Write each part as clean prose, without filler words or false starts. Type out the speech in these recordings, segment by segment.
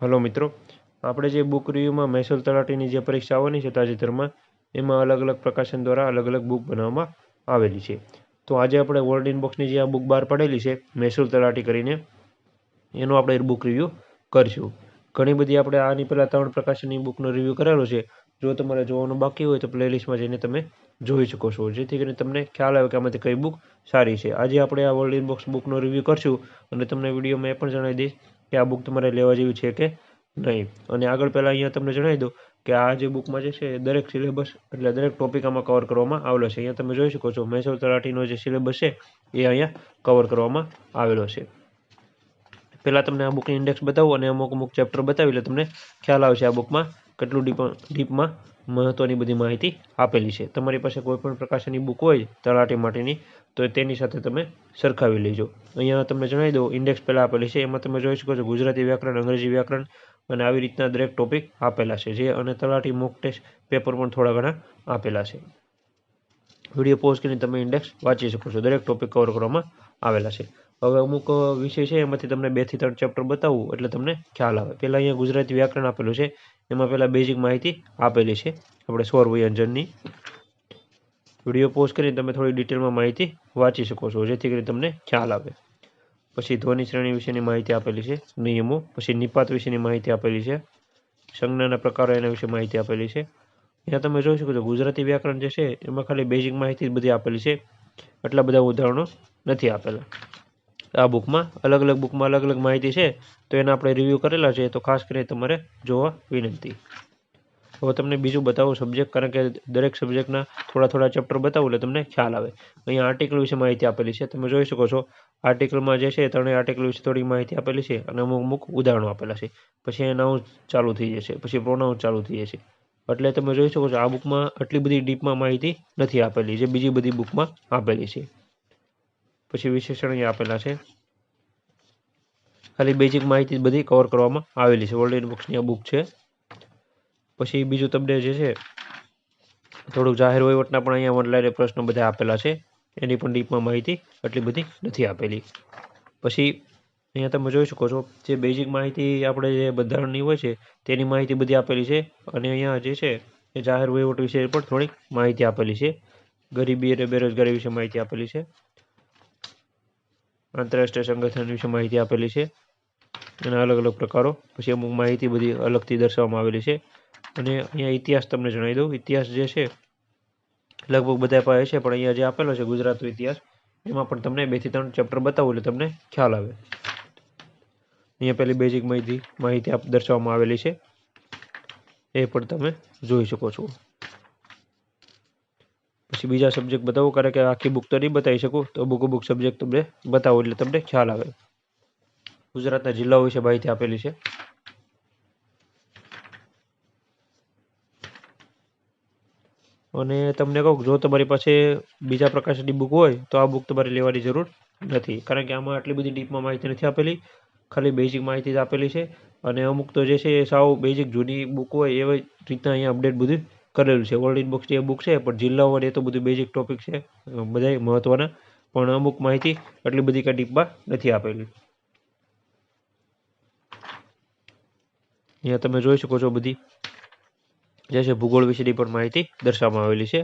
Hello મિત્રો, આપણે જે બુક રિવ્યૂમાં મહેસૂલ તલાટીની જે પરીક્ષા આવવાની છે તાજેતરમાં, એમાં અલગ અલગ પ્રકાશન દ્વારા અલગ અલગ બુક બનાવવામાં આવેલી છે. તો આજે આપણે વર્લ્ડ ઇનબોક્સની જે આ બુક બહાર પડેલી છે મહેસૂલ તલાટી કરીને, એનો આપણે બુક રિવ્યૂ કરીશું. ઘણી બધી આપણે આની પહેલાં 3 પ્રકાશનની બુકનો રિવ્યૂ કરેલો છે. જો તમારે જોવાનું બાકી હોય તો પ્લેલિસ્ટમાં જઈને તમે જોઈ શકો છો, જેથી કરીને તમને ખ્યાલ આવે કે આમાંથી કઈ બુક સારી છે. આજે આપણે આ વર્લ્ડ ઇનબોક્સ બુકનો રિવ્યૂ કરશું અને તમને વિડીયોમાં એ પણ જણાવી દઈશ કે આ બુક તમારે લેવા જેવી છે કે નહીં. અને આગળ પહેલાં અહીંયા તમને જણાવી દઉં કે આ જે બુકમાં જે છે દરેક સિલેબસ એટલે દરેક ટોપિક આમાં કવર કરવામાં આવેલો છે. અહીંયા તમે જોઈ શકો છો મહેસૂલ તલાટીનો જે સિલેબસ છે એ અહીંયા કવર કરવામાં આવેલો છે. પહેલાં તમને આ બુકની ઇન્ડેક્સ બતાવું અને અમુક ચેપ્ટર બતાવી એટલે તમને ખ્યાલ આવશે આ બુકમાં કેટલું ડીપમાં મહત્ત્વની બધી માહિતી આપેલી છે. તમારી પાસે કોઈ પણ પ્રકાશનની બુક હોય તલાટી માટેની તો તેની સાથે તમે સરખાવી લેજો. અહીંયા તમને જણાવી દઉં ઇન્ડેક્સ પહેલાં આપેલી છે, એમાં તમે જોઈ શકો છો ગુજરાતી વ્યાકરણ, અંગ્રેજી વ્યાકરણ અને આવી રીતના દરેક ટોપિક આપેલા છે. જે અને તલાટી મોક ટેસ્ટ પેપર પણ થોડા ઘણા આપેલા છે. વિડીયો પોઝ કરીને તમે ઇન્ડેક્સ વાંચી શકો છો. દરેક ટોપિક કવર કરવામાં આવેલા છે. હવે અમુક વિષય છે એમાંથી તમને 2 થી 3 ચેપ્ટર બતાવું એટલે તમને ખ્યાલ આવે. પહેલાં અહીંયા ગુજરાતી વ્યાકરણ આપેલું છે, એમાં પહેલાં બેઝિક માહિતી આપેલી છે આપણે સ્વર વ્યંજનની. વિડીયો પોઝ કરીને તમે થોડી ડિટેલમાં માહિતી વાંચી શકો છો, જેથી કરીને તમને ખ્યાલ આવે. પછી ધ્વનિ શ્રેણી વિશેની માહિતી આપેલી છે, નિયમો. પછી નિપાત વિશેની માહિતી આપેલી છે, સંજ્ઞાના પ્રકારો એના વિશે માહિતી આપેલી છે. અહીંયા તમે જોઈ શકો છો ગુજરાતી વ્યાકરણ જે છે એમાં ખાલી બેઝિક માહિતી બધી આપેલી છે, એટલા બધા ઉદાહરણો નથી આપેલા. આ બુકમાં અલગ અલગ માહિતી છે, તો એના આપણે રિવ્યૂ કરેલા છે, તો ખાસ કરીને તમારે જોવા વિનંતી. હવે તમને બીજું બતાવું સબ્જેક્ટ, કારણ કે દરેક સબ્જેક્ટના થોડા ચેપ્ટર બતાવું એટલે તમને ખ્યાલ આવે. અહીંયા આર્ટિકલ વિશે માહિતી આપેલી છે, તમે જોઈ શકો છો. આર્ટિકલમાં જે છે ત્રણેય આર્ટિકલ વિશે થોડી માહિતી આપેલી છે અને અમુક ઉદાહરણો આપેલા છે. પછી નાઉન્સ ચાલુ થઈ જશે, પછી પ્રોનાઉન્સ ચાલુ થઈ જશે. એટલે તમે જોઈ શકો છો આ બુકમાં આટલી બધી ડીપમાં માહિતી નથી આપેલી જે બીજી બધી બુકમાં આપેલી છે. પછી વિશેષણ અહીંયા આપેલા છે. ખાલી બેઝિક માહિતી બધી કવર કરવામાં આવેલી છે. વર્લ્ડ ઇનબોક્સની આ બુક છે. પછી બીજું તમને જે છે થોડુંક જાહેર વહીવટના પણ અહીંયા ઓનલાઈન પ્રશ્નો બધા આપેલા છે, એની પણ ડીપમાં માહિતી એટલી બધી નથી આપેલી. પછી અહીંયા તમે જોઈ શકો છો જે બેઝિક માહિતી આપણે જે બંધારણની હોય છે તેની માહિતી બધી આપેલી છે. અને અહીંયા જે છે એ જાહેર વહીવટ વિશે પણ થોડીક માહિતી આપેલી છે. ગરીબી અને બેરોજગારી વિશે માહિતી આપેલી છે. આંતરરાષ્ટ્રીય સંગઠન વિશે માહિતી આપેલી છે, એના અલગ અલગ પ્રકારો. પછી અમુક માહિતી બધી અલગથી દર્શાવવામાં આવેલી છે. અને અહીંયા ઇતિહાસ તમને જણાવી દઉં. ઇતિહાસ જે છે લગભગ બધા પાસે છે, પણ અહીંયા જે આપેલો છે ગુજરાતનો ઇતિહાસ, એમાં પણ તમને 2 થી 3 ચેપ્ટર બતાવું એટલે તમને ખ્યાલ આવે. અહીંયા પહેલી બેઝિક માહિતી દર્શાવવામાં આવેલી છે, એ પણ તમે જોઈ શકો છો. પછી બીજા સબ્જેક્ટ બતાવું, કારણ કે આખી બુક તો નહીં બતાવી શકું, તો અમુક સબ્જેક્ટ તમને બતાવો એટલે તમને ખ્યાલ આવે. ગુજરાતના જિલ્લાઓ વિશે માહિતી આપેલી છે. અને તમને કહું જો તમારી પાસે બીજા પ્રકાશનની બુક હોય તો આ બુક તમારે લેવાની જરૂર નથી, કારણ કે આમાં આટલી બધી ડીપમાં માહિતી નથી આપેલી. ખાલી બેઝિક માહિતી જ આપેલી છે. અને અમુક તો જે છે એ સાવ બેઝિક જૂની બુક હોય એવી રીતના અહીંયા અપડેટ બધું કરેલું છે. વર્લ્ડ ઇનબોક્સની એ બુક છે, પણ જિલ્લાઓ અને એ તો બધું બેઝિક ટોપિક છે બધાય મહત્ત્વના, પણ અમુક માહિતી એટલી બધી કાંઈ ડીપમાં નથી આપેલી. અહીંયા તમે જોઈ શકો છો બધી જે છે ભૂગોળ વિશેની પણ માહિતી દર્શાવવામાં આવેલી છે.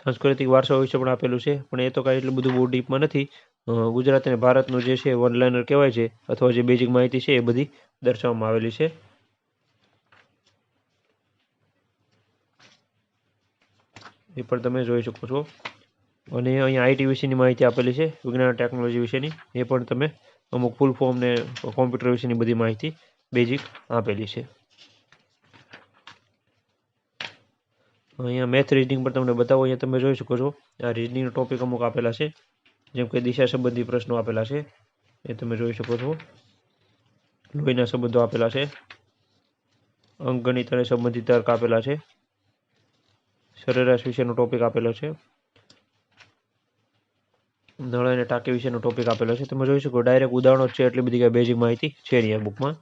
સાંસ્કૃતિક વારસા વિશે પણ આપેલું છે, પણ એ તો કાંઈ એટલું બધું બહુ ડીપમાં નથી. ગુજરાત અને ભારતનું જે છે વનલાઇનર કહેવાય છે, અથવા જે બેઝિક માહિતી છે એ બધી દર્શાવવામાં આવેલી છે. એ પણ તમે જોઈ શકો છો. અને અહીંયા આઈટી વિશેની માહિતી આપેલી છે, વિજ્ઞાન ટેકનોલોજી વિશેની. એ પણ તમે અમુક ફૂલ ફોર્મ ને કોમ્પ્યુટર વિશેની બધી માહિતી બેઝિક આપેલી છે. અહીંયા મેથ રીઝનિંગ પણ તમને બતાવો. અહીંયા તમે જોઈ શકો છો આ રીઝનિંગનો ટોપિક અમુક આપેલા છે, જેમ કે દિશા સંબંધી પ્રશ્નો આપેલા છે, એ તમે જોઈ શકો છો. લોહીના સંબંધો આપેલા છે, અંકગણિત અને સંબંધિત તર્ક આપેલા છે, સરેરાશ વિશેનો ટોપિક આપેલો છે, નળ અને ટાંકી વિશેનો ટોપિક આપેલો છે. તમે જોઈ શકો ડાયરેક્ટ ઉદાહરણો છે, એટલી બધી કાંઈ બેઝિક માહિતી છે નહીં આ બુકમાં.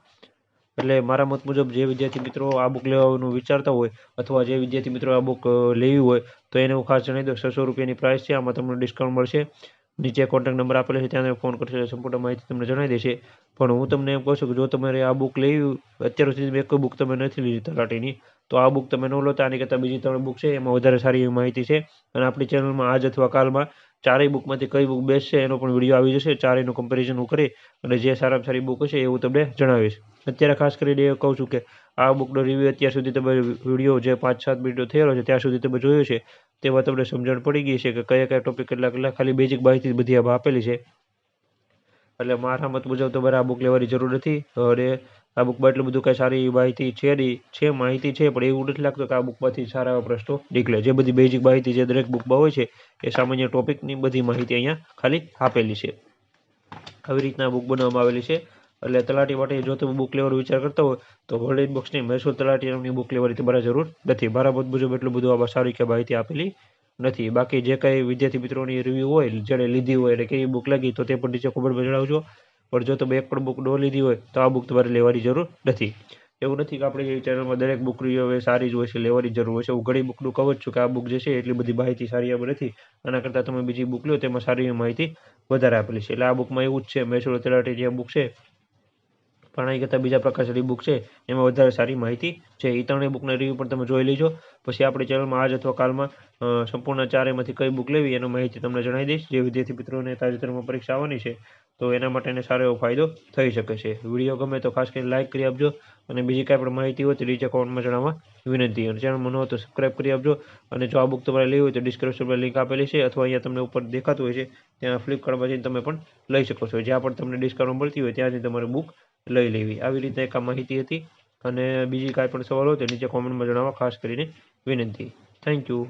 એટલે મારા મત મુજબ જે વિદ્યાર્થી મિત્રો આ બુક લેવાનું વિચારતા હોય અથવા જે વિદ્યાર્થી મિત્રો આ બુક લેવી હોય તો એને હું ખાસ જણાવી દઉં, 600 રૂપિયાની પ્રાઇસ છે. આમાં તમને ડિસ્કાઉન્ટ મળશે. નીચે કોન્ટેક્ટ નંબર આપેલો છે, ત્યાં ફોન કરશો એટલે સંપૂર્ણ માહિતી તમને જણાવી દેશે. પણ હું તમને એમ કહું છું કે જો તમારે આ બુક લેવી, અત્યાર સુધી એક બુક તમે નથી લીધી તલાટીની, તો આ બુક તમે ન લો. આની કરતાં બીજી 3 બુક છે, એમાં વધારે સારી એવી માહિતી છે. અને આપણી ચેનલમાં આજ અથવા કાલમાં ચારેય બુકમાંથી કઈ બુક બેસ્ટ છે એનો પણ વિડીયો આવી જશે. ચારેયનું કમ્પેરિઝન હું કરી અને જે સારામાં સારી બુક હશે એવું તમને જણાવીશ. અત્યારે ખાસ કરીને એ કહું છું કે આ બુકનો રિવ્યૂ અત્યાર સુધી તમે વિડીયો જે 5-7 મિનિટનો થયેલો છે ત્યાં સુધી તમે જોયો છે, તેમાં તમને સમજણ પડી ગઈ છે કે કયા કયા ટોપિક કેટલા ખાલી બેઝિક માહિતી બધી આમાં આપેલી છે. એટલે મારા મત મુજબ તમારે આ બુક લેવાની જરૂર નથી. અને આ બુકમાં એટલું બધું કાંઈ સારી માહિતી છે નહીં. છે માહિતી છે, પણ એવું નથી લાગતું કે આ બુકમાંથી સારા એવા પ્રશ્નો નીકળે. જે બધી બેઝિક માહિતી જે દરેક બુકમાં હોય છે એ સામાન્ય ટોપિકની બધી માહિતી અહીંયા ખાલી આપેલી છે. આવી રીતના બુક બનાવવામાં આવેલી છે. એટલે તલાટી માટે જો તમે બુક લેવાનો વિચાર કરતા હોય તો વર્લ્ડ બોક્સની મહેસૂલ તલાટી નામની બુક લેવાની તમારે જરૂર નથી. મારા મત મુજબ એટલું બધું આમાં સારી કે માહિતી આપેલી નથી. બાકી જે કાંઈ વિદ્યાર્થી મિત્રોની રિવ્યૂ હોય, જેણે લીધી હોય અને કેવી બુક લાગી, તો તે પણ નીચે કોમેન્ટમાં જણાવજો. પણ જો તમે એક પણ બુક ન લીધી હોય તો આ બુક તમારે લેવાની જરૂર નથી. એવું નથી કે આપણી ચેનલમાં દરેક બુક રિવ્યૂ હવે સારી જ હોય છે, લેવાની જરૂર હોય છે. હું ઘણી બુકનું કહું જ છું કે આ બુક જે છે એટલી બધી માહિતી સારી એમ નથી. આના કરતાં તમે બીજી બુક લો તેમાં સારી એવી માહિતી વધારે આપેલી છે. એટલે આ બુકમાં એવું જ છે, મહેસૂલ તલાટી જે બુક છે પણ આની કરતાં બીજા પ્રકાશની બુક છે એમાં વધારે સારી માહિતી છે. એ ત્રણેય બુકના રિવ્યૂ પણ તમે જોઈ લેજો. પછી આપણી ચેનલમાં આજ અથવા કાલમાં સંપૂર્ણ ચારેયમાંથી કઈ બુક લેવી એનો માહિતી તમને જણાવી દઈશ. જે વિદ્યાર્થી મિત્રોને તાજેતરમાં પરીક્ષા આવવાની છે તો એના માટેને સારો એવો ફાયદો થઈ શકે છે. વિડીયો ગમે તો ખાસ કરીને લાઇક કરી આપજો. અને બીજી કાંઈ પણ માહિતી હોય તો નીચે કોમેન્ટમાં જણાવવા વિનંતી. અને ચેનલમાં ન હોય તો સબસ્ક્રાઈબ કરી આપજો. અને જો આ બુક તમારે લેવી હોય તો ડિસ્ક્રિપ્શનમાં લિંક આપેલી છે, અથવા અહીંયા તમને ઉપર દેખાતું હોય છે ત્યાં ફ્લિપકાર્ટમાં જઈને તમે પણ લઈ શકો છો. જ્યાં પણ તમને ડિસ્કાઉન્ટ મળતી હોય ત્યાંથી તમારે બુક લઈ લેવી. આવી રીતે એક આ માહિતી હતી. અને બીજી કાંઈ પણ સવાલ હોય તો નીચે કોમેન્ટમાં જણાવવા ખાસ કરીને વિનંતી. Thank you.